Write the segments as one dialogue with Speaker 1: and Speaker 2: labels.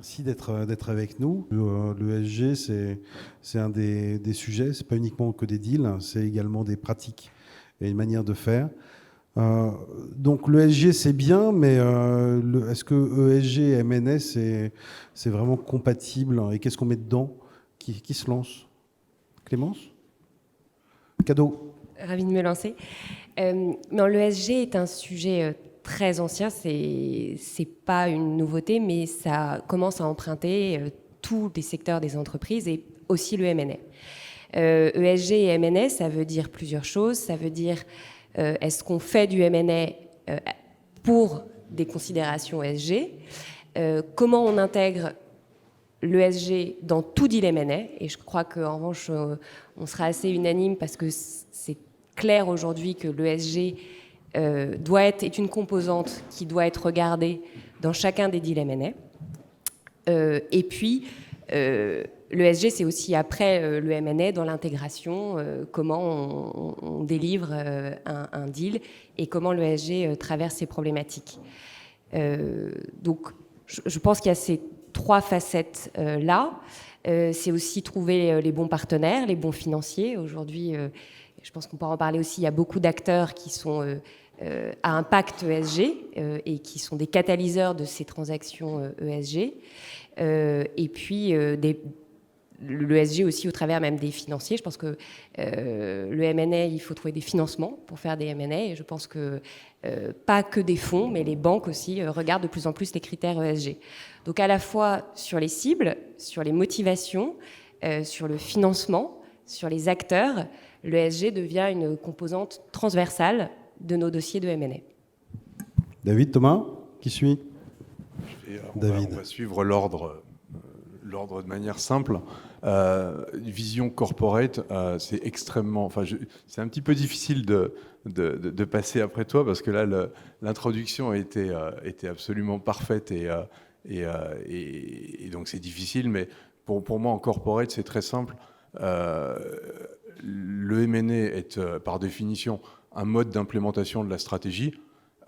Speaker 1: Merci d'être avec nous. Le ESG, c'est un des sujets. C'est pas uniquement que des deals, c'est également des pratiques et une manière de faire. Donc le ESG, c'est bien, mais est-ce que ESG et M&A, c'est vraiment compatible? Et qu'est-ce qu'on met dedans? Qui se lance? Clémence? Cadeau.
Speaker 2: Ravie de me lancer. Non, l'ESG est un sujet très ancien, c'est pas une nouveauté, mais ça commence à emprunter tous les secteurs des entreprises et aussi le M&A. ESG et M&A, ça veut dire plusieurs choses. Ça veut dire est-ce qu'on fait du M&A pour des considérations ESG? Comment on intègre l'ESG dans tout deal M&A? Et je crois qu'en revanche, on sera assez unanime parce que c'est clair aujourd'hui que l'ESG est une composante qui doit être regardée dans chacun des deals M&A. Et puis, l'ESG, c'est aussi après le M&A dans l'intégration, comment on délivre un deal et comment l'ESG traverse ces problématiques. Donc, je pense qu'il y a ces trois facettes là. C'est aussi trouver les bons partenaires, les bons financiers. Aujourd'hui, je pense qu'on peut en parler aussi, il y a beaucoup d'acteurs qui sont à impact ESG et qui sont des catalyseurs de ces transactions ESG. Et puis, l'ESG aussi au travers même des financiers. Je pense que le M&A, il faut trouver des financements pour faire des M&A. Et je pense que pas que des fonds, mais les banques aussi regardent de plus en plus les critères ESG. Donc à la fois sur les cibles, sur les motivations, sur le financement, sur les acteurs, l'ESG devient une composante transversale de nos dossiers de M&A.
Speaker 1: David, Thomas, qui suit?
Speaker 3: David. On va suivre l'ordre de manière simple. Vision corporate, c'est extrêmement... c'est un petit peu difficile de passer après toi parce que là, l'introduction était absolument parfaite et donc c'est difficile. Mais pour moi, en corporate, c'est très simple. Le M&A est par définition un mode d'implémentation de la stratégie.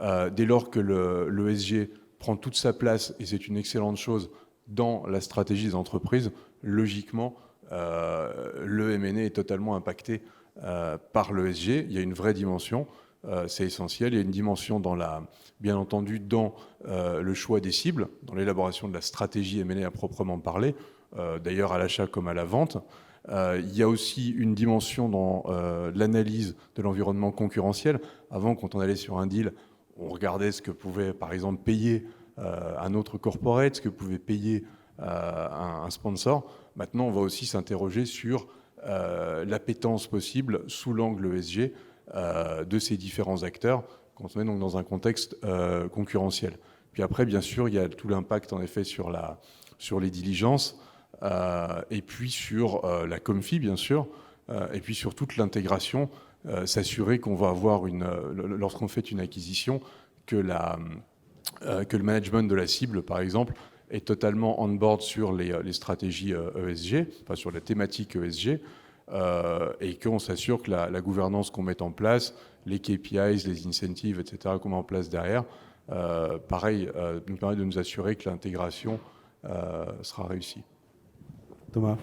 Speaker 3: Dès lors que l'ESG prend toute sa place, et c'est une excellente chose, dans la stratégie des entreprises, logiquement, le M&A est totalement impacté par l'ESG. Il y a une vraie dimension, c'est essentiel. Il y a une dimension, bien entendu, dans le choix des cibles, dans l'élaboration de la stratégie M&A à proprement parler, d'ailleurs à l'achat comme à la vente. Il y a aussi une dimension dans l'analyse de l'environnement concurrentiel. Avant, quand on allait sur un deal, on regardait ce que pouvait, par exemple, payer un autre corporate, ce que pouvait payer un sponsor. Maintenant, on va aussi s'interroger sur l'appétence possible sous l'angle ESG de ces différents acteurs quand on est donc dans un contexte concurrentiel. Puis après, bien sûr, il y a tout l'impact en effet sur les diligences et puis sur la COMFI, bien sûr, et puis sur toute l'intégration, s'assurer qu'on va avoir lorsqu'on fait une acquisition, que le management de la cible, par exemple, est totalement on board sur les stratégies ESG, enfin sur la thématique ESG, et qu'on s'assure que la gouvernance qu'on met en place, les KPIs, les incentives, etc., qu'on met en place derrière, pareil, nous permet de nous assurer que l'intégration sera réussie.
Speaker 1: Thomas.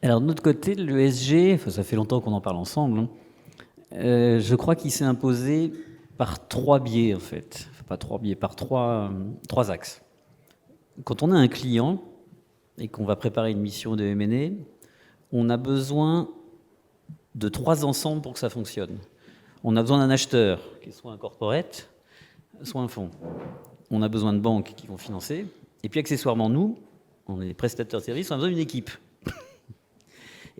Speaker 4: Alors de notre côté, l'ESG, ça fait longtemps qu'on en parle ensemble, hein, je crois qu'il s'est imposé par trois biais, en fait. Enfin, pas trois biais, par trois axes. Quand on a un client et qu'on va préparer une mission de M&A, on a besoin de trois ensembles pour que ça fonctionne. On a besoin d'un acheteur, qui soit un corporate, soit un fonds. On a besoin de banques qui vont financer. Et puis accessoirement, nous, on est des prestataires de services, on a besoin d'une équipe.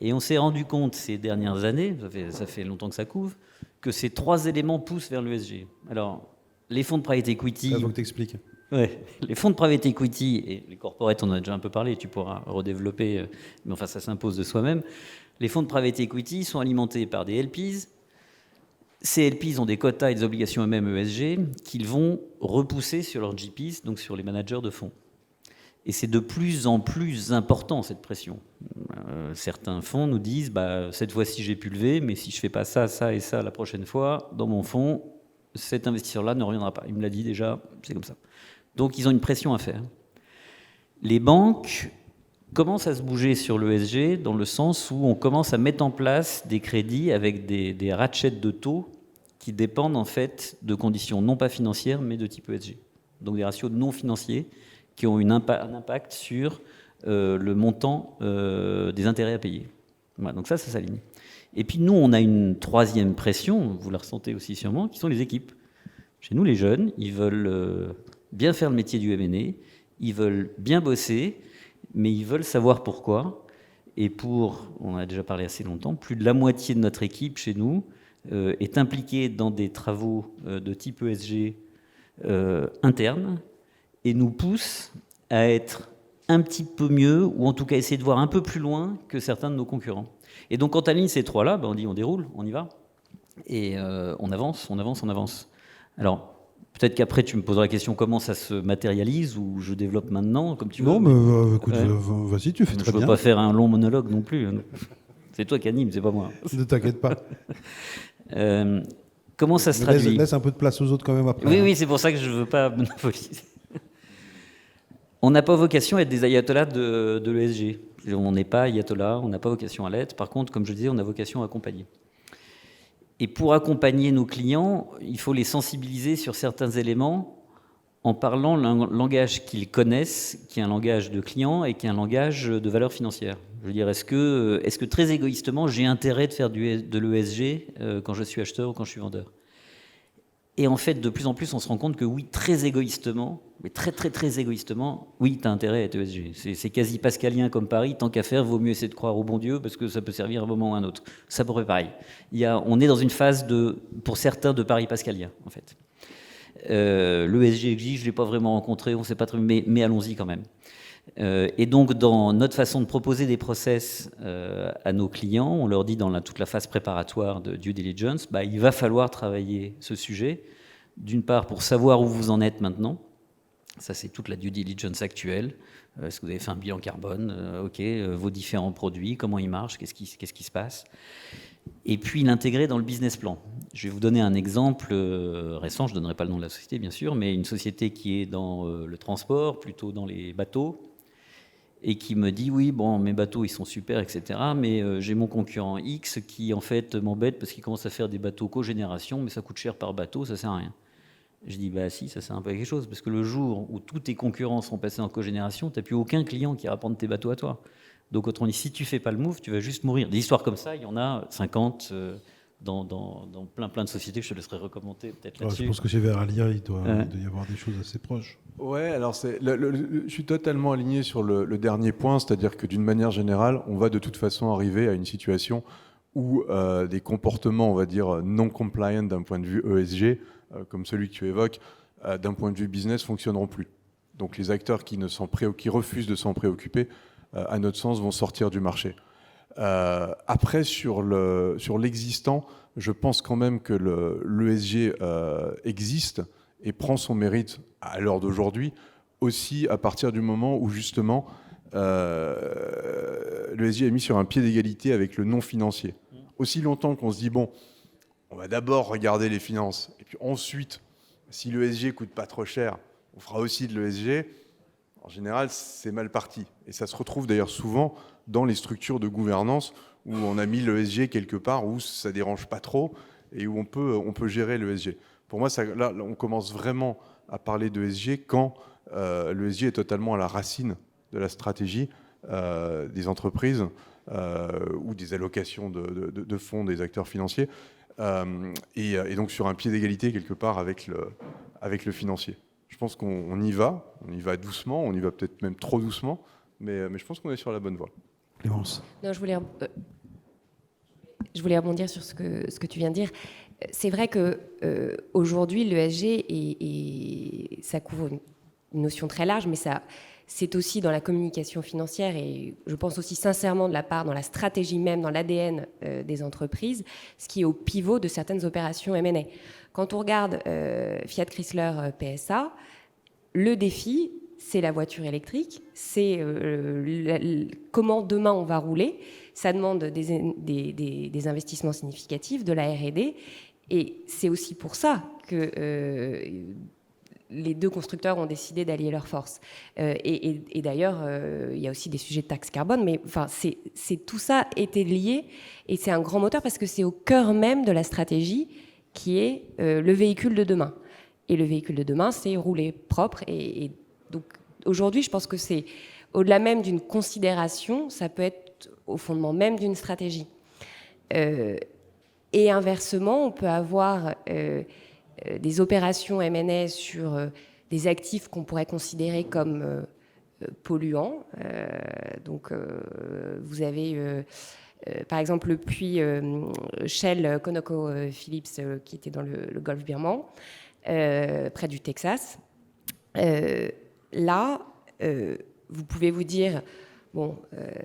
Speaker 4: Et on s'est rendu compte ces dernières années, ça fait longtemps que ça couvre, que ces trois éléments poussent vers l'ESG. Alors, les fonds de private equity...
Speaker 1: Il faut que tu expliques.
Speaker 4: Ouais, les fonds de private equity et les corporates, on en a déjà un peu parlé, tu pourras redévelopper, mais enfin ça s'impose de soi-même. Les fonds de private equity sont alimentés par des LPs. Ces LPs ont des quotas et des obligations eux-mêmes ESG qu'ils vont repousser sur leurs GPs, donc sur les managers de fonds. Et c'est de plus en plus important, cette pression. Certains fonds nous disent, cette fois-ci j'ai pu lever, mais si je ne fais pas ça, ça et ça la prochaine fois, dans mon fonds, cet investisseur-là ne reviendra pas. Il me l'a dit déjà, c'est comme ça. Donc ils ont une pression à faire. Les banques commencent à se bouger sur l'ESG dans le sens où on commence à mettre en place des crédits avec des ratchets de taux qui dépendent en fait de conditions non pas financières mais de type ESG. Donc des ratios non financiers qui ont un impact sur le montant des intérêts à payer. Voilà, donc ça s'aligne. Et puis nous, on a une troisième pression, vous la ressentez aussi sûrement, qui sont les équipes. Chez nous, les jeunes, ils veulent bien faire le métier du M&A, ils veulent bien bosser, mais ils veulent savoir pourquoi. Et on en a déjà parlé assez longtemps, plus de la moitié de notre équipe chez nous est impliquée dans des travaux de type ESG internes et nous pousse à être un petit peu mieux, ou en tout cas essayer de voir un peu plus loin que certains de nos concurrents. Et donc quand on aligne ces trois-là, on dit on déroule, on y va, et on avance. Alors, peut-être qu'après tu me poseras la question comment ça se matérialise, ou je développe maintenant, comme tu veux.
Speaker 1: Non, mais écoute, vas-y, tu fais très bien.
Speaker 4: Je ne veux pas faire un long monologue non plus. C'est toi qui anime, c'est pas moi.
Speaker 1: Ne t'inquiète pas.
Speaker 4: Comment ça se traduit ?
Speaker 1: Laisse un peu de place aux autres quand même après.
Speaker 4: Oui, c'est pour ça que je ne veux pas monopoliser. On n'a pas vocation à être des ayatollahs de l'ESG. On n'est pas ayatollah, on n'a pas vocation à l'être. Par contre, comme je disais, on a vocation à accompagner. Et pour accompagner nos clients, il faut les sensibiliser sur certains éléments en parlant un langage qu'ils connaissent, qui est un langage de client et qui est un langage de valeur financière. Je veux dire, est-ce que très égoïstement, j'ai intérêt de faire de l'ESG quand je suis acheteur ou quand je suis vendeur ? Et en fait, de plus en plus, on se rend compte que oui, très égoïstement, mais très égoïstement, oui, tu as intérêt à être ESG. C'est quasi pascalien comme Paris, tant qu'à faire, vaut mieux essayer de croire au bon Dieu, parce que ça peut servir à un moment ou à un autre. Ça pourrait pareil. On est dans une phase, pour certains, de Paris pascalien, en fait. L'ESG existe, je ne l'ai pas vraiment rencontré, on ne sait pas très bien, mais allons-y quand même. Et donc, dans notre façon de proposer des process à nos clients, on leur dit dans toute la phase préparatoire de due diligence, il va falloir travailler ce sujet, d'une part pour savoir où vous en êtes maintenant, ça c'est toute la due diligence actuelle, est-ce que vous avez fait un bilan carbone, vos différents produits, comment ils marchent, qu'est-ce qui se passe, et puis l'intégrer dans le business plan. Je vais vous donner un exemple récent, je ne donnerai pas le nom de la société bien sûr, mais une société qui est dans le transport, plutôt dans les bateaux, et qui me dit oui, bon, mes bateaux ils sont super, etc. Mais j'ai mon concurrent X qui en fait m'embête parce qu'il commence à faire des bateaux cogénération, mais ça coûte cher par bateau, ça sert à rien. Je dis si, ça sert un peu à quelque chose, parce que le jour où tous tes concurrents sont passés en cogénération, tu n'as plus aucun client qui ira prendre tes bateaux à toi. Donc autrement dit, si tu fais pas le move, tu vas juste mourir. Des histoires comme ça, il y en a 50 dans plein de sociétés. Je te laisserai recommander peut-être là-dessus.
Speaker 1: Je pense que chez Veralia, il doit y avoir des choses assez proches.
Speaker 3: Ouais, alors je suis totalement aligné sur le dernier point, c'est-à-dire que d'une manière générale, on va de toute façon arriver à une situation où des comportements, on va dire, non compliant d'un point de vue ESG, comme celui que tu évoques, d'un point de vue business, fonctionneront plus. Donc les acteurs qui refusent de s'en préoccuper, à notre sens, vont sortir du marché. Après, sur l'existant, je pense quand même que l'ESG existe et prend son mérite à l'heure d'aujourd'hui, aussi à partir du moment où justement l'ESG est mis sur un pied d'égalité avec le non financier. Aussi longtemps qu'on se dit, bon, on va d'abord regarder les finances, et puis ensuite, si l'ESG coûte pas trop cher, on fera aussi de l'ESG. En général, c'est mal parti. Et ça se retrouve d'ailleurs souvent dans les structures de gouvernance où on a mis l'ESG quelque part où ça dérange pas trop et où on peut gérer l'ESG. Pour moi, là, on commence vraiment à parler d'ESG quand l'ESG est totalement à la racine de la stratégie des entreprises ou des allocations de fonds des acteurs financiers et donc sur un pied d'égalité quelque part avec le financier. Je pense qu'on y va doucement, on y va peut-être même trop doucement, mais je pense qu'on est sur la bonne voie.
Speaker 1: Clémence.
Speaker 2: Non, je voulais rebondir sur ce que tu viens de dire. C'est vrai que aujourd'hui, l'ESG, ça couvre une notion très large, mais c'est aussi dans la communication financière et je pense aussi sincèrement de la part dans la stratégie même, dans l'ADN des entreprises, ce qui est au pivot de certaines opérations M&A. Quand on regarde Fiat Chrysler PSA, le défi, c'est la voiture électrique, c'est comment demain on va rouler. Ça demande des investissements significatifs, de la R&D, et c'est aussi pour ça que les deux constructeurs ont décidé d'allier leurs forces. Et d'ailleurs, il y a aussi des sujets de taxe carbone, mais enfin, tout ça était lié, et c'est un grand moteur parce que c'est au cœur même de la stratégie qui est le véhicule de demain. Et le véhicule de demain, c'est rouler propre. Et donc, aujourd'hui, je pense que c'est au-delà même d'une considération, ça peut être au fondement même d'une stratégie. Et inversement, on peut avoir des opérations M&A sur des actifs qu'on pourrait considérer comme polluants. Donc, vous avez par exemple le puits Shell ConocoPhillips qui était dans le golfe birman, près du Texas. Là, vous pouvez vous dire, bon,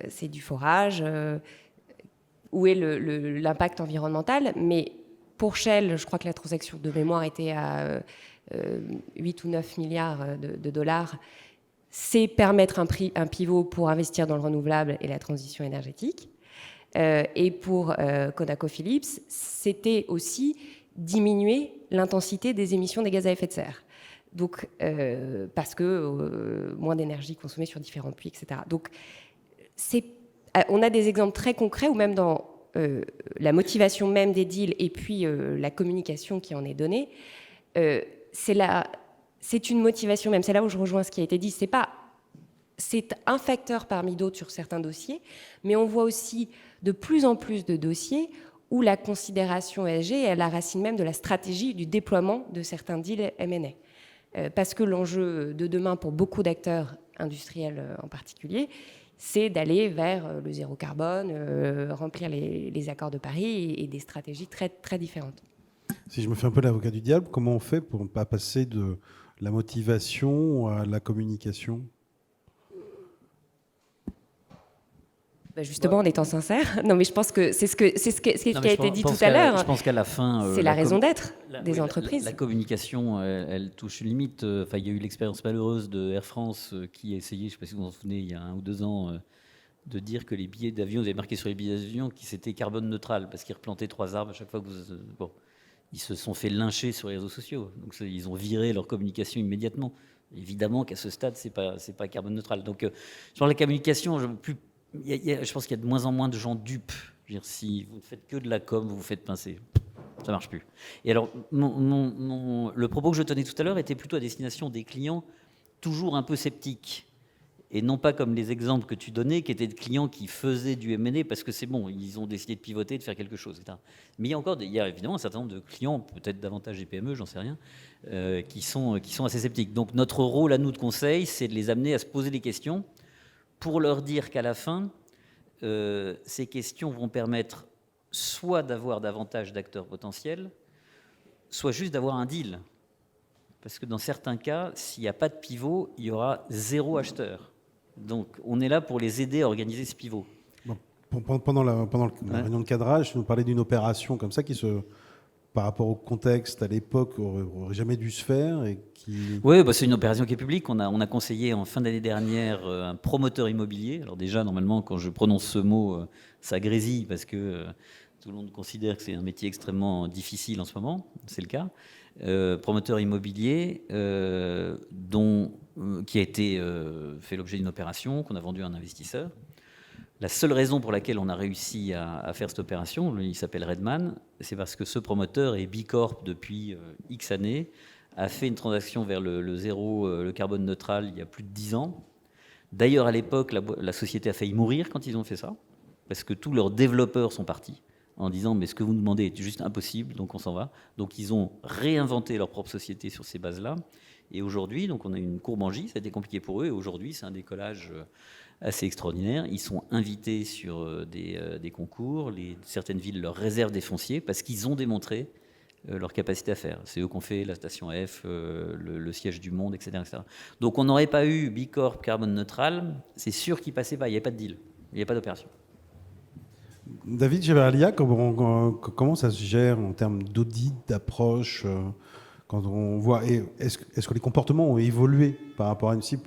Speaker 2: c'est du forage, où est l'impact environnemental, mais pour Shell, je crois que la transaction de mémoire était à 8 ou 9 milliards de dollars. C'est permettre un pivot pour investir dans le renouvelable et la transition énergétique. Et pour ConocoPhillips, c'était aussi diminuer l'intensité des émissions des gaz à effet de serre. Donc, parce que moins d'énergie consommée sur différents puits, etc. Donc, on a des exemples très concrets où même dans la motivation même des deals et puis la communication qui en est donnée, c'est une motivation même. C'est là où je rejoins ce qui a été dit. C'est un facteur parmi d'autres sur certains dossiers, mais on voit aussi de plus en plus de dossiers où la considération ESG est à la racine même de la stratégie du déploiement de certains deals M&A. Parce que l'enjeu de demain pour beaucoup d'acteurs industriels en particulier, c'est d'aller vers le zéro carbone, remplir les accords de Paris et des stratégies très, très différentes.
Speaker 1: Si je me fais un peu l'avocat du diable, comment on fait pour ne pas passer de la motivation à la communication ?
Speaker 2: Justement, en étant sincère. Non, mais je pense que c'est ce qui a été dit tout à l'heure.
Speaker 4: Je pense qu'à la fin...
Speaker 2: c'est la raison d'être des entreprises.
Speaker 4: La communication, elle touche une limite. Enfin, il y a eu l'expérience malheureuse de Air France qui a essayé, je ne sais pas si vous vous en souvenez, il y a 1 ou 2 ans, de dire que les billets d'avion, vous avez marqué sur les billets d'avion qu'ils c'était carbone neutral, parce qu'ils replantaient 3 arbres à chaque fois que vous... Bon, ils se sont fait lyncher sur les réseaux sociaux. Donc, ils ont viré leur communication immédiatement. Évidemment qu'à ce stade, c'est pas carbone neutral. Donc, sur la communication, je pense qu'il y a de moins en moins de gens dupes. Je veux dire, si vous ne faites que de la com, vous vous faites pincer. Ça ne marche plus. Et alors, le propos que je tenais tout à l'heure était plutôt à destination des clients toujours un peu sceptiques. Et non pas comme les exemples que tu donnais, qui étaient de clients qui faisaient du M&A parce que c'est bon, ils ont décidé de pivoter, de faire quelque chose, etc. Mais il y a évidemment un certain nombre de clients, peut-être davantage des PME, j'en sais rien, qui sont assez sceptiques. Donc notre rôle à nous de conseil, c'est de les amener à se poser des questions pour leur dire qu'à la fin, ces questions vont permettre soit d'avoir davantage d'acteurs potentiels, soit juste d'avoir un deal. Parce que dans certains cas, s'il n'y a pas de pivot, il y aura 0 acheteur. Donc on est là pour les aider à organiser ce pivot.
Speaker 1: Bon, pendant la réunion de cadrage, vous parlez d'une opération comme ça qui par rapport au contexte à l'époque, aurait jamais dû se faire et qui...
Speaker 4: Oui, c'est une opération qui est publique. On a conseillé en fin d'année dernière un promoteur immobilier. Alors déjà, normalement, quand je prononce ce mot, ça grésille parce que tout le monde considère que c'est un métier extrêmement difficile en ce moment. C'est le cas. Promoteur immobilier qui a été fait l'objet d'une opération qu'on a vendue à un investisseur. La seule raison pour laquelle on a réussi à faire cette opération, il s'appelle Redman, c'est parce que ce promoteur est Bicorp depuis X années, a fait une transaction vers le zéro, le carbone neutral, il y a plus de 10 ans. D'ailleurs, à l'époque, la société a failli mourir quand ils ont fait ça, parce que tous leurs développeurs sont partis en disant « mais ce que vous nous demandez est juste impossible, donc on s'en va ». Donc ils ont réinventé leur propre société sur ces bases-là. Et aujourd'hui, donc on a une courbe en J, ça a été compliqué pour eux, et aujourd'hui c'est un décollage assez extraordinaire. Ils sont invités sur des concours, certaines villes leur réservent des fonciers parce qu'ils ont démontré leur capacité à faire. C'est eux qui ont fait la station F, le siège du Monde, etc., etc. Donc on n'aurait pas eu Bicorp carbone neutral, c'est sûr qu'il passait pas, il n'y avait pas de deal, il n'y avait pas d'opération.
Speaker 1: David Geverlia, comment ça se gère en termes d'audit, d'approche quand on voit, est-ce que les comportements ont évolué par rapport à une cible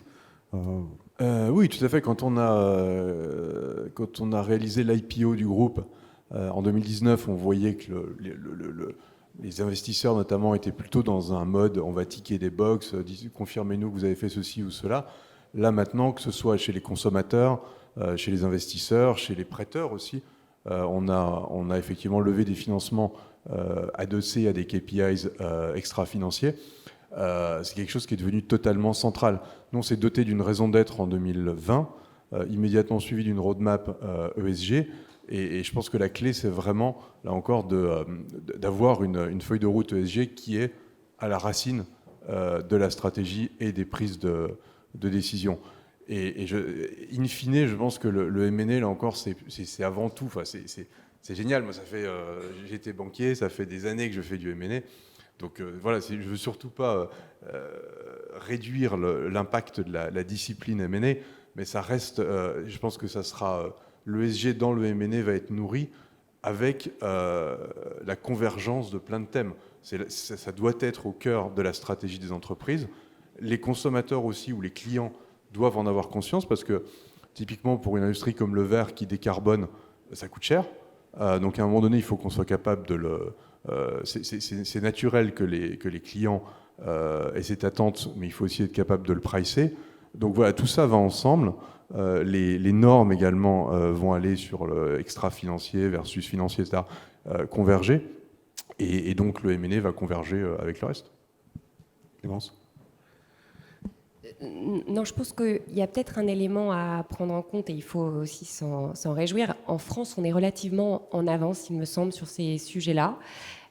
Speaker 3: Oui, tout à fait. Quand on a réalisé l'IPO du groupe en 2019, on voyait que les investisseurs notamment étaient plutôt dans un mode on va ticker des box, confirmez-nous que vous avez fait ceci ou cela. Là maintenant, que ce soit chez les consommateurs, chez les investisseurs, chez les prêteurs aussi, on a effectivement levé des financements adossés à des KPIs extra-financiers. C'est quelque chose qui est devenu totalement central. Nous, on s'est doté d'une raison d'être en 2020, immédiatement suivi d'une roadmap ESG. Et je pense que la clé, c'est vraiment, là encore, d'avoir une feuille de route ESG qui est à la racine de la stratégie et des prises de décision. In fine, je pense que le M&A, là encore, c'est avant tout. Enfin, c'est génial. Moi, j'ai été banquier, ça fait des années que je fais du M&A. Donc voilà, je ne veux surtout pas réduire l'impact de la discipline M&A, mais ça reste, je pense que ça sera... L'ESG dans le M&A va être nourri avec la convergence de plein de thèmes. Ça doit être au cœur de la stratégie des entreprises. Les consommateurs aussi, ou les clients, doivent en avoir conscience parce que, typiquement, pour une industrie comme le verre qui décarbone, ça coûte cher. Donc, à un moment donné, il faut qu'on soit capable de le... c'est naturel que les clients aient cette attente, mais il faut aussi être capable de le pricer. Donc, voilà, tout ça va ensemble. Les normes également vont aller sur le extra-financier versus financier, etc., converger. Et donc le M&A va converger avec le reste.
Speaker 1: Clémence ?
Speaker 2: Non, je pense qu'il y a peut-être un élément à prendre en compte et il faut aussi s'en réjouir. En France, on est relativement en avance, il me semble, sur ces sujets-là.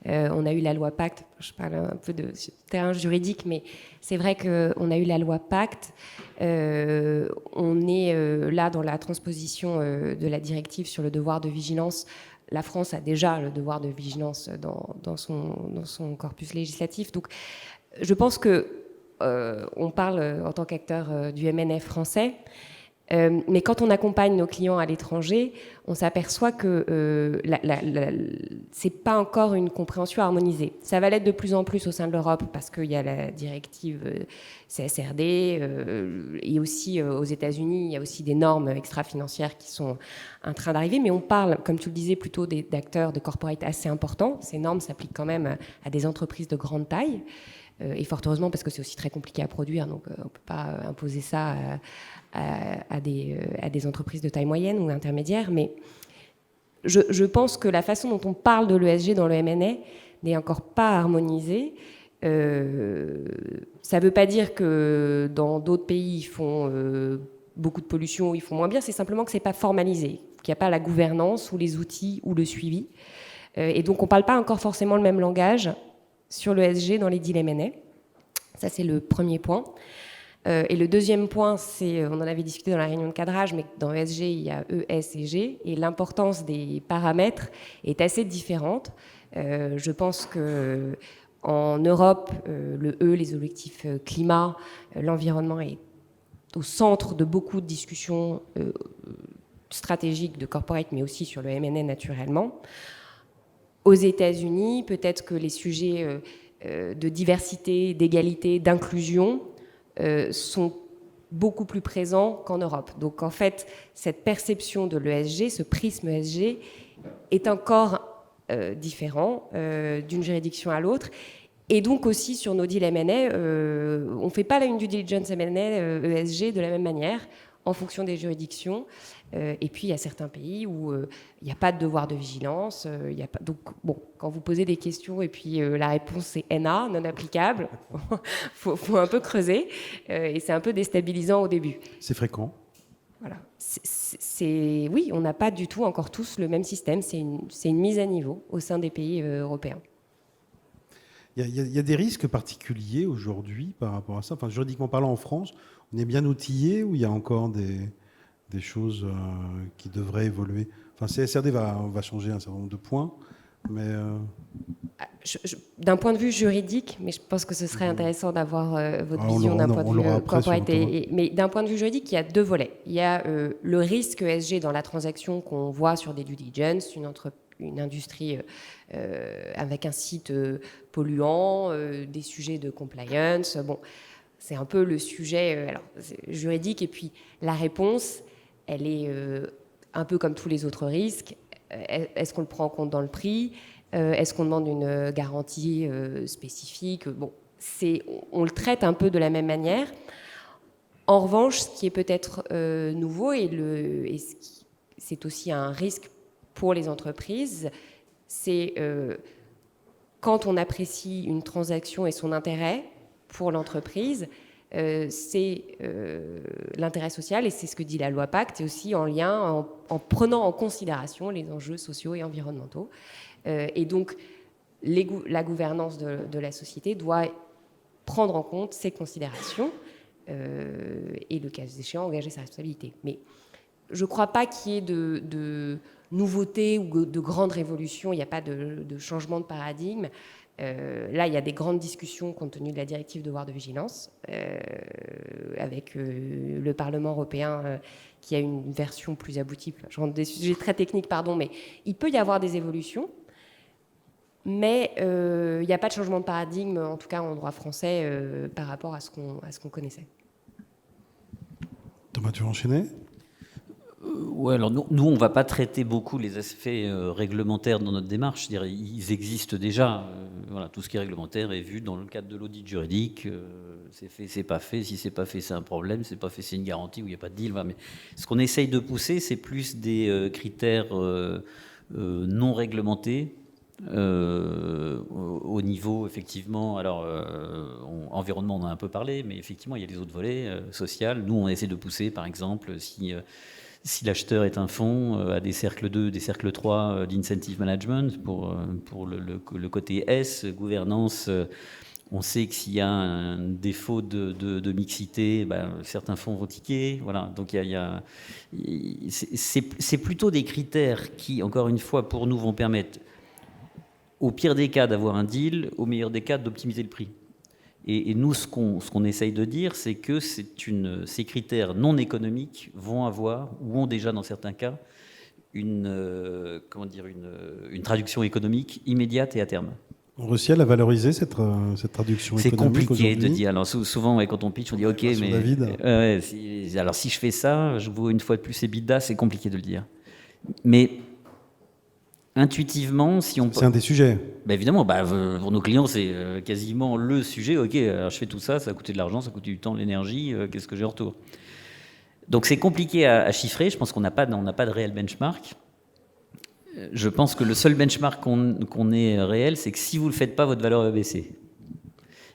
Speaker 2: On a eu la loi Pacte, je parle un peu de terrain juridique, mais c'est vrai qu'on a eu la loi Pacte. On est là dans la transposition de la directive sur le devoir de vigilance. La France a déjà le devoir de vigilance dans son corpus législatif. Donc, je pense qu'on parle en tant qu'acteur du M&A français. Mais quand on accompagne nos clients à l'étranger, on s'aperçoit que c'est pas encore une compréhension harmonisée. Ça va l'être de plus en plus au sein de l'Europe parce qu'il y a la directive CSRD et aussi aux États-Unis, il y a aussi des normes extra-financières qui sont en train d'arriver. Mais on parle, comme tu le disais, plutôt d'acteurs de corporate assez importants. Ces normes s'appliquent quand même à des entreprises de grande taille. Et fort heureusement parce que c'est aussi très compliqué à produire, donc on ne peut pas imposer ça à des entreprises de taille moyenne ou intermédiaire. Mais je pense que la façon dont on parle de l'ESG dans le M&A n'est encore pas harmonisée. Ça ne veut pas dire que dans d'autres pays, ils font beaucoup de pollution ou ils font moins bien, c'est simplement que ce n'est pas formalisé, qu'il n'y a pas la gouvernance ou les outils ou le suivi. Et donc on ne parle pas encore forcément le même langage sur l'ESG dans les deals M&A. Ça, c'est le premier point. Et le deuxième point, on en avait discuté dans la réunion de cadrage, mais dans l'ESG, il y a E, S et G, et l'importance des paramètres est assez différente. Je pense qu'en Europe, le E, les objectifs climat, l'environnement est au centre de beaucoup de discussions stratégiques de corporate, mais aussi sur le M&A naturellement. Aux États-Unis, peut-être que les sujets de diversité, d'égalité, d'inclusion sont beaucoup plus présents qu'en Europe. Donc en fait, cette perception de l'ESG, ce prisme ESG, est encore différent d'une juridiction à l'autre. Et donc aussi sur nos deals M&A, on ne fait pas une due diligence M&A ESG de la même manière en fonction des juridictions. Et puis, il y a certains pays où il n'y a pas de devoir de vigilance. Donc, bon, quand vous posez des questions et puis la réponse est NA, non applicable, faut un peu creuser. Et c'est un peu déstabilisant au début.
Speaker 1: C'est fréquent.
Speaker 2: Voilà. Oui, on n'a pas du tout encore tous le même système. C'est une mise à niveau au sein des pays européens.
Speaker 1: Il y a des risques particuliers aujourd'hui par rapport à ça. Enfin, juridiquement parlant, en France, on est bien outillé ou il y a encore des choses qui devraient évoluer. Enfin, CSRD va changer un certain nombre de points, mais...
Speaker 2: D'un point de vue juridique, mais je pense que ce serait intéressant d'avoir votre vision d'un point de vue corporate. Mais d'un point de vue juridique, il y a deux volets. Il y a le risque ESG dans la transaction qu'on voit sur des due diligence, une industrie avec un site polluant, des sujets de compliance. Bon, c'est un peu le sujet juridique. Et puis la réponse, elle est un peu comme tous les autres risques. Est-ce qu'on le prend en compte dans le prix ? Est-ce qu'on demande une garantie spécifique? Bon, on le traite un peu de la même manière. En revanche, ce qui est peut-être nouveau, c'est aussi un risque pour les entreprises, c'est quand on apprécie une transaction et son intérêt pour l'entreprise, c'est l'intérêt social, et c'est ce que dit la loi Pacte, et aussi en lien, en prenant en considération les enjeux sociaux et environnementaux. Et donc, la gouvernance de la société doit prendre en compte ces considérations et, le cas échéant, engager sa responsabilité. Mais je ne crois pas qu'il y ait de nouveautés ou de grandes révolutions. Il n'y a pas de changement de paradigme. Là, il y a des grandes discussions compte tenu de la directive devoir de vigilance avec le Parlement européen qui a une version plus aboutie. Je rentre des sujets très techniques, pardon, mais il peut y avoir des évolutions. Mais il n'y a pas de changement de paradigme, en tout cas en droit français, par rapport à ce qu'on connaissait.
Speaker 1: Thomas, tu veux enchaîner ?
Speaker 4: Ouais, alors nous, on ne va pas traiter beaucoup les aspects réglementaires dans notre démarche. C'est-à-dire, ils existent déjà. Voilà, tout ce qui est réglementaire est vu dans le cadre de l'audit juridique. C'est fait, c'est pas fait. Si c'est pas fait, c'est un problème. C'est pas fait, c'est une garantie où il n'y a pas de deal. Mais ce qu'on essaye de pousser, c'est plus des critères non réglementés. Au niveau, effectivement, alors environnement, on en a un peu parlé, mais effectivement, il y a les autres volets social. Nous, on essaie de pousser, par exemple, si l'acheteur est un fonds, à des cercles 2, des cercles 3 d'incentive management pour le côté S, gouvernance. On sait que s'il y a un défaut de mixité, certains fonds vont tiquer. Voilà. Donc c'est plutôt des critères qui, encore une fois, pour nous, vont permettre, au pire des cas, d'avoir un deal, au meilleur des cas, d'optimiser le prix. Et nous, ce qu'on essaye de dire, c'est que ces critères non économiques vont avoir, ou ont déjà dans certains cas, une traduction économique immédiate et à terme.
Speaker 1: On réussit à valoriser cette traduction
Speaker 4: c'est
Speaker 1: économique
Speaker 4: compliqué
Speaker 1: aujourd'hui.
Speaker 4: de dire. Alors souvent, quand on pitch, on dit OK, mais
Speaker 1: David.
Speaker 4: Alors si je fais ça, je vaux une fois de plus EBITDA, c'est compliqué de le dire. Mais intuitivement, si on...
Speaker 1: C'est un des sujets.
Speaker 4: Évidemment, pour nos clients, c'est quasiment le sujet. OK, alors je fais tout ça, ça a coûté de l'argent, ça a coûté du temps, de l'énergie, qu'est-ce que j'ai en retour? Donc c'est compliqué à chiffrer. Je pense qu'on n'a pas de réel benchmark. Je pense que le seul benchmark qu'on ait réel, c'est que si vous ne le faites pas, votre valeur va baisser.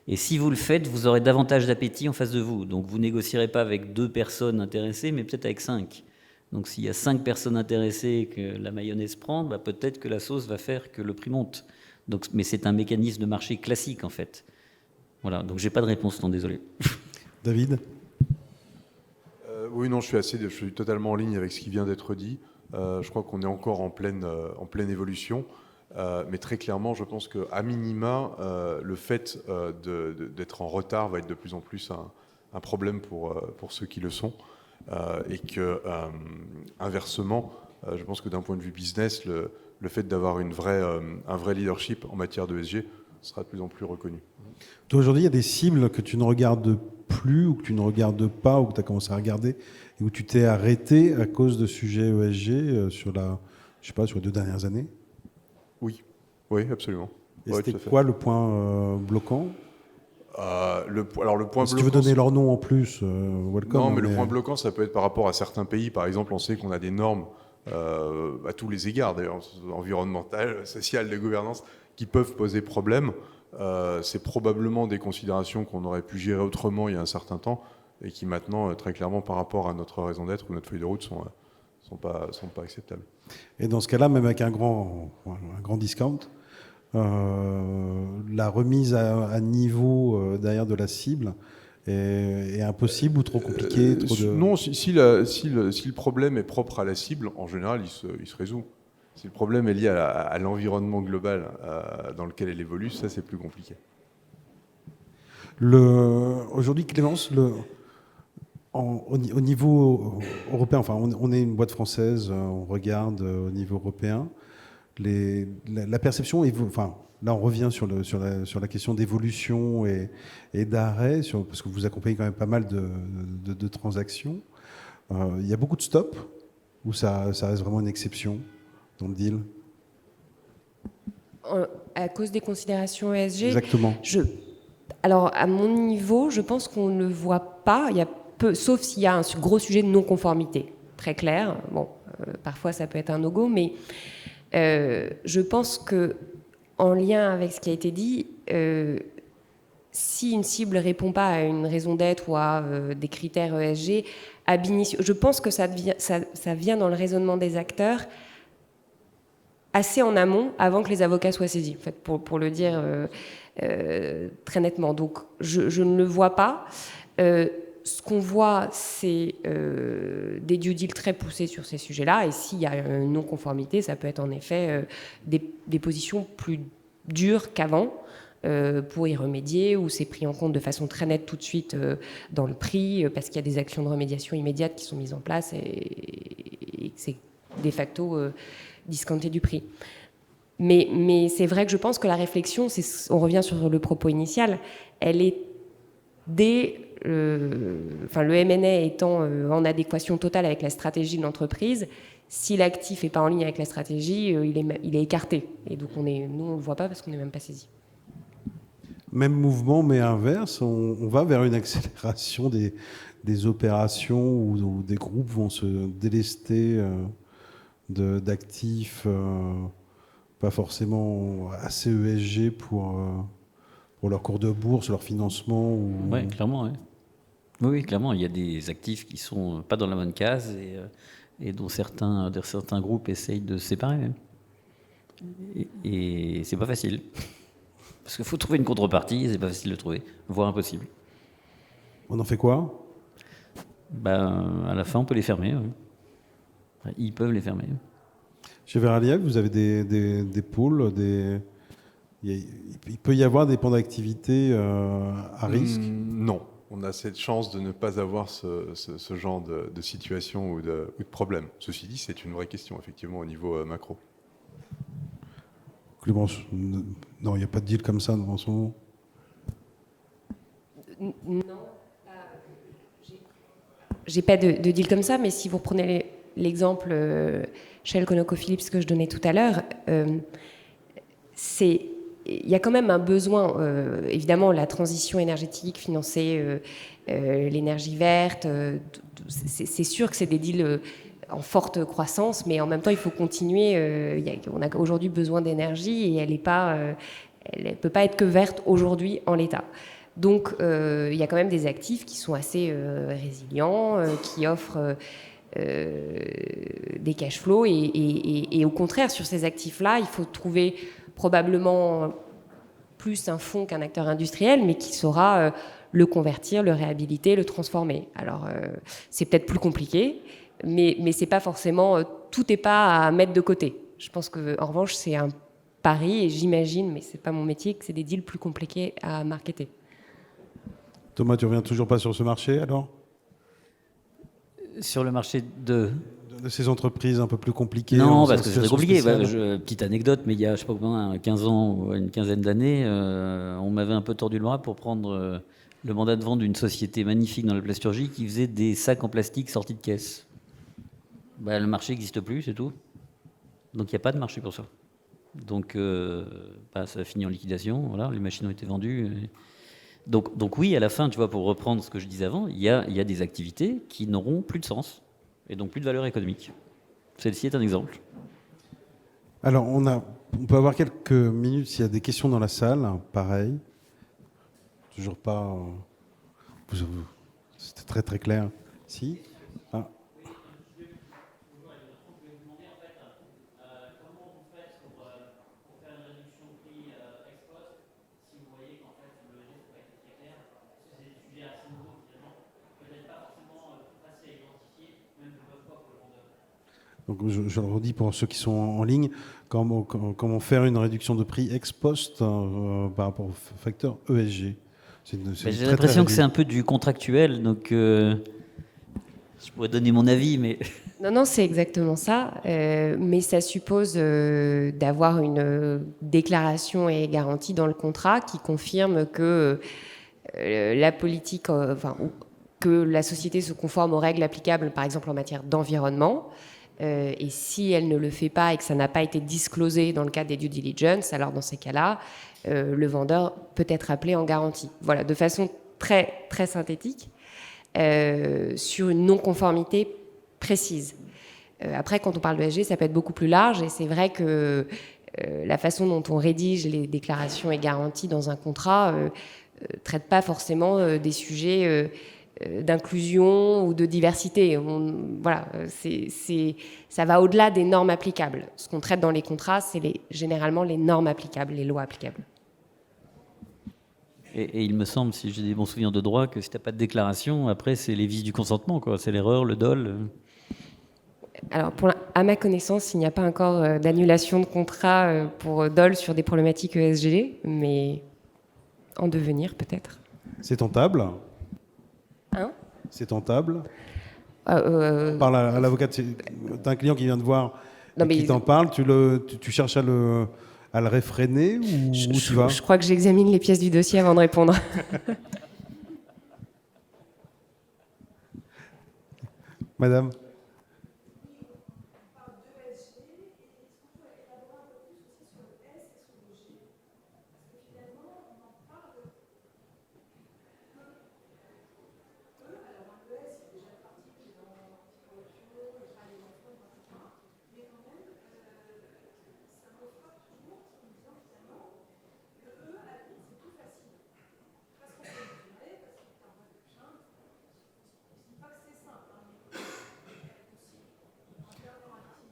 Speaker 4: Et si vous le faites, vous aurez davantage d'appétit en face de vous. Donc vous négocierez pas avec 2 personnes intéressées, mais peut-être avec 5. Donc s'il y a 5 personnes intéressées et que la mayonnaise prend, peut-être que la sauce va faire que le prix monte. Donc, mais c'est un mécanisme de marché classique en fait. Voilà, donc j'ai pas de réponse, non, désolé.
Speaker 1: David ?
Speaker 3: Oui, non, je suis totalement en ligne avec ce qui vient d'être dit. Je crois qu'on est encore en pleine évolution. Mais très clairement, je pense qu'à minima, le fait d'être en retard va être de plus en plus un problème pour ceux qui le sont. Et que, inversement, je pense que d'un point de vue business, le fait d'avoir un vrai leadership en matière de ESG sera de plus en plus reconnu.
Speaker 1: Toi, aujourd'hui, il y a des cibles que tu ne regardes plus ou que tu ne regardes pas ou que tu as commencé à regarder et où tu t'es arrêté à cause de sujets ESG sur les 2 dernières années ?
Speaker 3: Oui, absolument.
Speaker 1: Et c'était quoi le point bloquant ?
Speaker 3: Le point bloquant...
Speaker 1: Si tu veux donner leur nom en plus, welcome.
Speaker 3: Non, mais le point bloquant, ça peut être par rapport à certains pays. Par exemple, on sait qu'on a des normes à tous les égards, d'ailleurs, environnementales, sociales, de gouvernance, qui peuvent poser problème. C'est probablement des considérations qu'on aurait pu gérer autrement il y a un certain temps et qui maintenant, très clairement, par rapport à notre raison d'être ou notre feuille de route, sont pas acceptables. Et
Speaker 1: dans ce cas-là, même avec un grand discount, la remise à niveau derrière de la cible est impossible ou trop compliqué
Speaker 3: Non, si le problème est propre à la cible, en général, il se résout. Si le problème est lié à l'environnement global dans lequel elle évolue, ça, c'est plus compliqué.
Speaker 1: Aujourd'hui, Clémence, au niveau européen, enfin, on est une boîte française, on regarde au niveau européen. La perception, là on revient sur la question d'évolution et d'arrêt, parce que vous accompagnez quand même pas mal de transactions. Il y a beaucoup de stops, ou ça reste vraiment une exception dans le deal ?
Speaker 2: À cause des considérations ESG,
Speaker 1: Exactement.
Speaker 2: Alors, à mon niveau, je pense qu'on ne le voit pas, sauf s'il y a un gros sujet de non-conformité, très clair. Bon, parfois ça peut être un no-go, mais je pense que, en lien avec ce qui a été dit, si une cible ne répond pas à une raison d'être ou à des critères ESG, ab initio, je pense que ça vient dans le raisonnement des acteurs assez en amont, avant que les avocats soient saisis, en fait, pour le dire très nettement. Donc, je ne le vois pas. Ce qu'on voit, c'est des due deals très poussés sur ces sujets-là. Et s'il y a une non-conformité, ça peut être en effet des positions plus dures qu'avant pour y remédier, ou c'est pris en compte de façon très nette tout de suite dans le prix, parce qu'il y a des actions de remédiation immédiates qui sont mises en place et que c'est de facto discounté du prix. Mais c'est vrai que je pense que la réflexion, on revient sur le propos initial, elle est le M&A étant en adéquation totale avec la stratégie de l'entreprise. Si l'actif n'est pas en ligne avec la stratégie, il est écarté. Et donc nous, on ne le voit pas parce qu'on n'est même pas saisi.
Speaker 1: Même mouvement, mais inverse, on va vers une accélération des opérations où des groupes vont se délester d'actifs pas forcément assez ESG pour leur cours de bourse, leur financement.
Speaker 4: Oui, clairement. Ouais. Oui, clairement, il y a des actifs qui sont pas dans la bonne case et dont certains groupes essayent de se séparer même. Et c'est pas facile. Parce qu'il faut trouver une contrepartie, et c'est pas facile de trouver, voire impossible.
Speaker 1: On en fait quoi ?
Speaker 4: À la fin, on peut les fermer. Oui. Enfin, ils peuvent les fermer.
Speaker 1: Chez Verallia, vous avez des pôles, il peut y avoir des pans d'activité à risque ?
Speaker 3: Non. On a cette chance de ne pas avoir ce genre de situation ou de problème. Ceci dit, c'est une vraie question, effectivement, au niveau macro.
Speaker 1: Clémence, non, il n'y a pas de deal comme ça en ce moment ?
Speaker 2: Non. J'ai pas de deal comme ça, mais si vous prenez l'exemple Shell ConocoPhillips que je donnais tout à l'heure, il y a quand même un besoin, évidemment, la transition énergétique, financer l'énergie verte, c'est sûr que c'est des deals en forte croissance, mais en même temps, il faut continuer. On a aujourd'hui besoin d'énergie et elle ne peut pas être que verte aujourd'hui en l'état. Donc, il y a quand même des actifs qui sont assez résilients, qui offrent des cash flows et au contraire, sur ces actifs-là, il faut trouver probablement plus un fonds qu'un acteur industriel, mais qui saura le convertir, le réhabiliter, le transformer. Alors, c'est peut-être plus compliqué, mais c'est pas forcément... tout n'est pas à mettre de côté. Je pense qu'en revanche, c'est un pari, et j'imagine, mais c'est pas mon métier, que c'est des deals plus compliqués à marketer.
Speaker 1: Thomas, tu reviens toujours pas sur ce marché, alors ?
Speaker 4: Sur le marché de
Speaker 1: ces entreprises un peu plus compliquées.
Speaker 4: Non, parce que c'est très compliqué. Petite anecdote, mais il y a, je sais pas combien, 15 ans ou une quinzaine d'années, on m'avait un peu tordu le bras pour prendre le mandat de vente d'une société magnifique dans la plasturgie qui faisait des sacs en plastique sortis de caisse. Le marché n'existe plus, c'est tout. Donc il n'y a pas de marché pour ça. Donc ça a fini en liquidation. Voilà, les machines ont été vendues. Donc oui, à la fin, tu vois, pour reprendre ce que je disais avant, il y a des activités qui n'auront plus de sens et donc plus de valeur économique. Celle-ci est un exemple.
Speaker 1: Alors, on peut avoir quelques minutes s'il y a des questions dans la salle. Pareil. Toujours pas... C'était très très clair. Si ? Donc, je le redis pour ceux qui sont en ligne, comment faire une réduction de prix ex post par rapport au facteur ESG.
Speaker 4: J'ai l'impression que c'est un peu du contractuel, donc je pourrais donner mon avis, mais...
Speaker 2: Non, c'est exactement ça, mais ça suppose d'avoir une déclaration et garantie dans le contrat qui confirme que la politique, que la société se conforme aux règles applicables, par exemple en matière d'environnement, Et si elle ne le fait pas et que ça n'a pas été disclosé dans le cadre des due diligence, alors dans ces cas-là, le vendeur peut être appelé en garantie. Voilà, de façon très, très synthétique, sur une non-conformité précise. Après, quand on parle de ESG, ça peut être beaucoup plus large, et c'est vrai que la façon dont on rédige les déclarations et garanties dans un contrat traite pas forcément des sujets d'inclusion ou de diversité. Voilà, ça va au-delà des normes applicables. Ce qu'on traite dans les contrats, c'est généralement les normes applicables, les lois applicables.
Speaker 4: Et il me semble, si j'ai des bons souvenirs de droit, que si tu n'as pas de déclaration, après, c'est les vices du consentement, quoi. C'est l'erreur, le dol.
Speaker 2: Alors, à ma connaissance, il n'y a pas encore d'annulation de contrat pour dol sur des problématiques ESG, mais en devenir peut-être.
Speaker 1: C'est tentable.
Speaker 2: Hein ?
Speaker 1: C'est tentable. Parle à l'avocat. T'as un client qui vient te voir, qui t'en parle. Tu cherches à le réfréner ou tu vas ?
Speaker 2: Je crois que j'examine les pièces du dossier avant de répondre.
Speaker 1: Madame.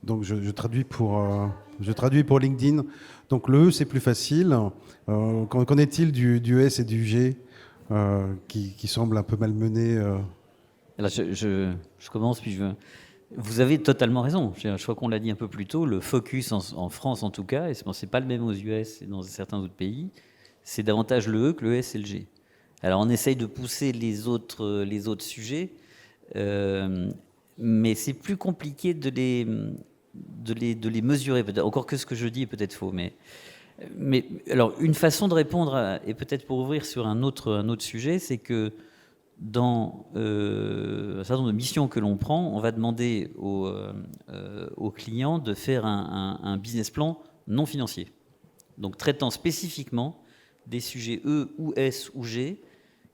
Speaker 1: Donc je traduis pour LinkedIn. Donc le E, c'est plus facile. Qu'en est-il du S et du G qui semblent un peu malmenés
Speaker 4: Alors je commence, puis je veux... Vous avez totalement raison. Je crois qu'on l'a dit un peu plus tôt, le focus en France en tout cas, et c'est pas le même aux US et dans certains autres pays, c'est davantage le E que le S et le G. Alors on essaye de pousser les autres sujets, mais c'est plus compliqué de les mesurer. Encore que ce que je dis est peut-être faux, mais alors une façon de répondre, et peut-être pour ouvrir sur un autre sujet, c'est que dans un certain nombre de missions que l'on prend, on va demander aux clients de faire un business plan non financier. Donc traitant spécifiquement des sujets E ou S ou G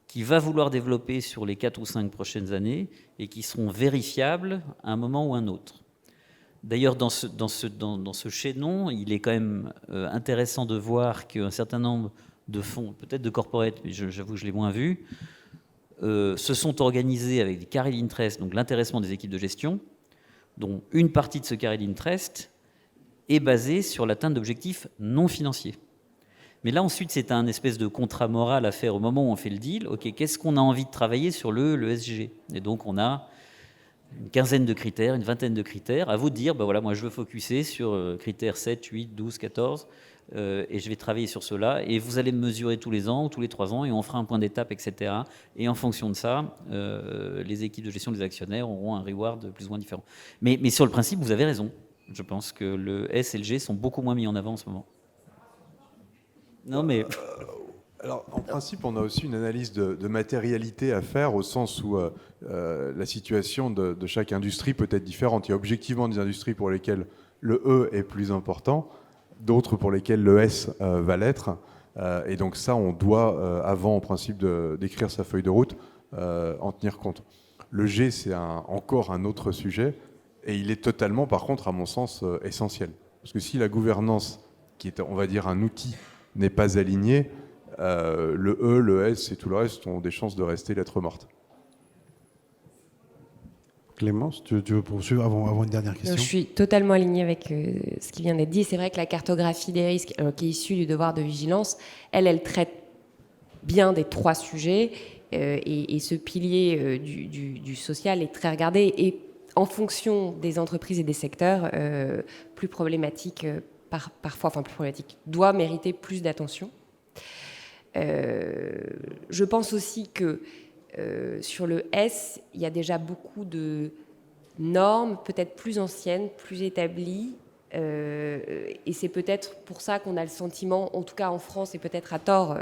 Speaker 4: qui va vouloir développer sur les 4 ou 5 prochaines années et qui seront vérifiables à un moment ou un autre. D'ailleurs, dans ce chaînon, il est quand même intéressant de voir qu'un certain nombre de fonds, peut-être de corporate, mais j'avoue que je l'ai moins vu, se sont organisés avec des carried interest, donc l'intéressement des équipes de gestion, dont une partie de ce carried interest est basée sur l'atteinte d'objectifs non financiers. Mais là, ensuite, c'est un espèce de contrat moral à faire au moment où on fait le deal. OK, qu'est-ce qu'on a envie de travailler sur le SG ? Et donc, on a une quinzaine de critères, une vingtaine de critères. À vous de dire, ben voilà, moi, je veux focuser sur critères 7, 8, 12, 14, et je vais travailler sur cela. Et vous allez me mesurer tous les ans ou tous les 3 ans, et on fera un point d'étape, etc. Et en fonction de ça, les équipes de gestion des actionnaires auront un reward plus ou moins différent. Mais sur le principe, vous avez raison. Je pense que le S et le G sont beaucoup moins mis en avant en ce moment. Non, mais...
Speaker 3: Alors, en principe, on a aussi une analyse de matérialité à faire, au sens où la situation de chaque industrie peut être différente. Il y a objectivement des industries pour lesquelles le E est plus important, d'autres pour lesquelles le S va l'être. Et donc ça, on doit, avant, en principe, d'écrire sa feuille de route, en tenir compte. Le G, c'est encore un autre sujet, et il est totalement, par contre, à mon sens, essentiel. Parce que si la gouvernance, qui est, on va dire, un outil, n'est pas aligné, le E, le S et tout le reste ont des chances de rester lettre morte.
Speaker 1: Clémence, tu veux poursuivre avant une dernière question ?
Speaker 2: Je suis totalement alignée avec ce qui vient d'être dit. C'est vrai que la cartographie des risques, qui est issue du devoir de vigilance, elle traite bien des 3 sujets, et ce pilier du social est très regardé, et en fonction des entreprises et des secteurs, plus problématique parfois, enfin plus problématique, doit mériter plus d'attention. Je pense aussi que sur le S, il y a déjà beaucoup de normes, peut-être plus anciennes, plus établies, et c'est peut-être pour ça qu'on a le sentiment, en tout cas en France, et peut-être à tort,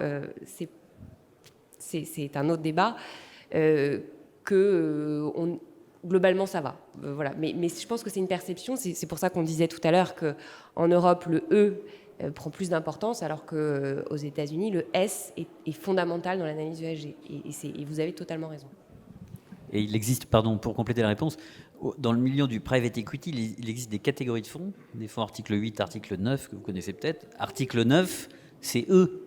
Speaker 2: c'est un autre débat, qu'on globalement, ça va. Voilà. Mais je pense que c'est une perception. C'est pour ça qu'on disait tout à l'heure qu'en Europe, le E prend plus d'importance, alors qu'aux États-Unis, le S est fondamental dans l'analyse ESG. Et vous avez totalement raison.
Speaker 4: Et il existe, pardon, pour compléter la réponse, dans le milieu du private equity, il existe des catégories de fonds, des fonds article 8, article 9, que vous connaissez peut-être. Article 9, c'est E.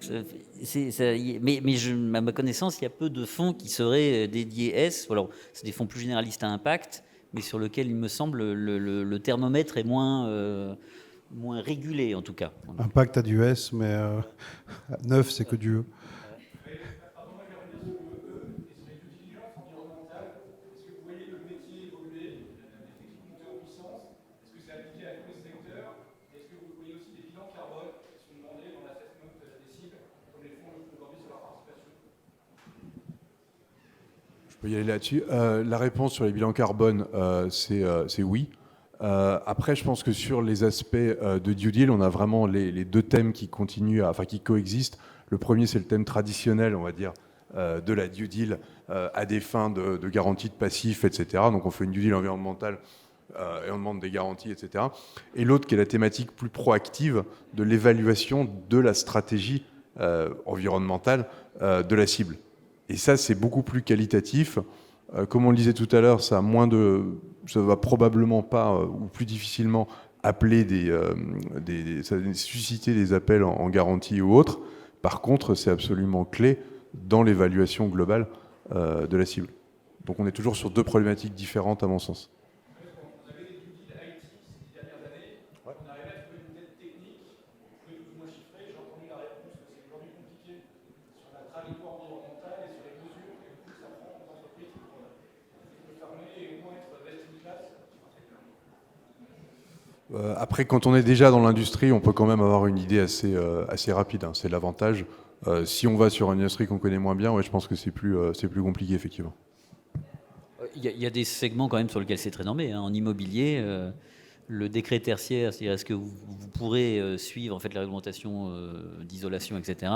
Speaker 4: À ma connaissance, il y a peu de fonds qui seraient dédiés S. Alors, c'est des fonds plus généralistes à impact, mais sur lesquels, il me semble, le thermomètre est moins régulé, en tout cas.
Speaker 1: Impact a du S, mais 9, c'est que du E.
Speaker 3: Je peux y aller là-dessus. La réponse sur les bilans carbone, c'est oui. Après, je pense que sur les aspects de due deal, on a vraiment les deux thèmes qui qui coexistent. Le premier, c'est le thème traditionnel, on va dire, de la due deal à des fins de garantie de passifs, etc. Donc, on fait une due deal environnementale et on demande des garanties, etc. Et l'autre, qui est la thématique plus proactive de l'évaluation de la stratégie environnementale de la cible. Et ça, c'est beaucoup plus qualitatif. Comme on le disait tout à l'heure, ça va probablement pas, ou plus difficilement, appeler ça va susciter des appels en garantie ou autre. Par contre, c'est absolument clé dans l'évaluation globale de la cible. Donc on est toujours sur deux problématiques différentes, à mon sens. Après, quand on est déjà dans l'industrie, on peut quand même avoir une idée assez rapide. Hein. C'est l'avantage. Si on va sur une industrie qu'on connaît moins bien, ouais, je pense que c'est plus compliqué, effectivement.
Speaker 4: Il y a des segments quand même sur lesquels c'est très normé. Hein. En immobilier, le décret tertiaire, c'est-à-dire est-ce que vous pourrez suivre en fait les réglementations d'isolation, etc.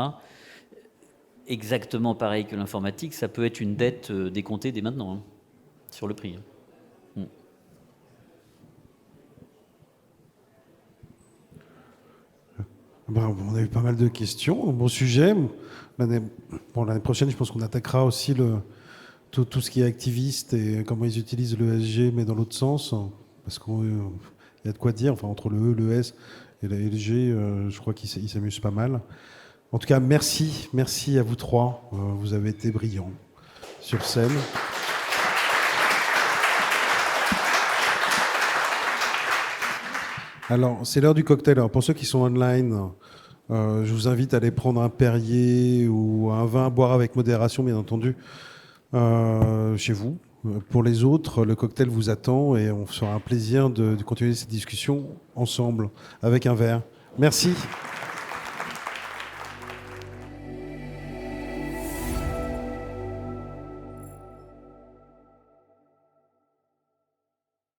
Speaker 4: Exactement pareil que l'informatique, ça peut être une dette décomptée dès maintenant, hein, sur le prix.
Speaker 1: On a eu pas mal de questions, bon sujet. L'année prochaine, je pense qu'on attaquera aussi tout ce qui est activiste et comment ils utilisent l'ESG, mais dans l'autre sens, parce qu'il y a de quoi dire. Enfin, entre le E, le S et la LG, je crois qu'ils s'amusent pas mal. En tout cas, merci à vous trois. Vous avez été brillants sur scène. Alors, c'est l'heure du cocktail. Alors, pour ceux qui sont online, je vous invite à aller prendre un Perrier ou un vin à boire avec modération, bien entendu, chez vous. Pour les autres, le cocktail vous attend et on fera un plaisir de continuer cette discussion ensemble avec un verre. Merci.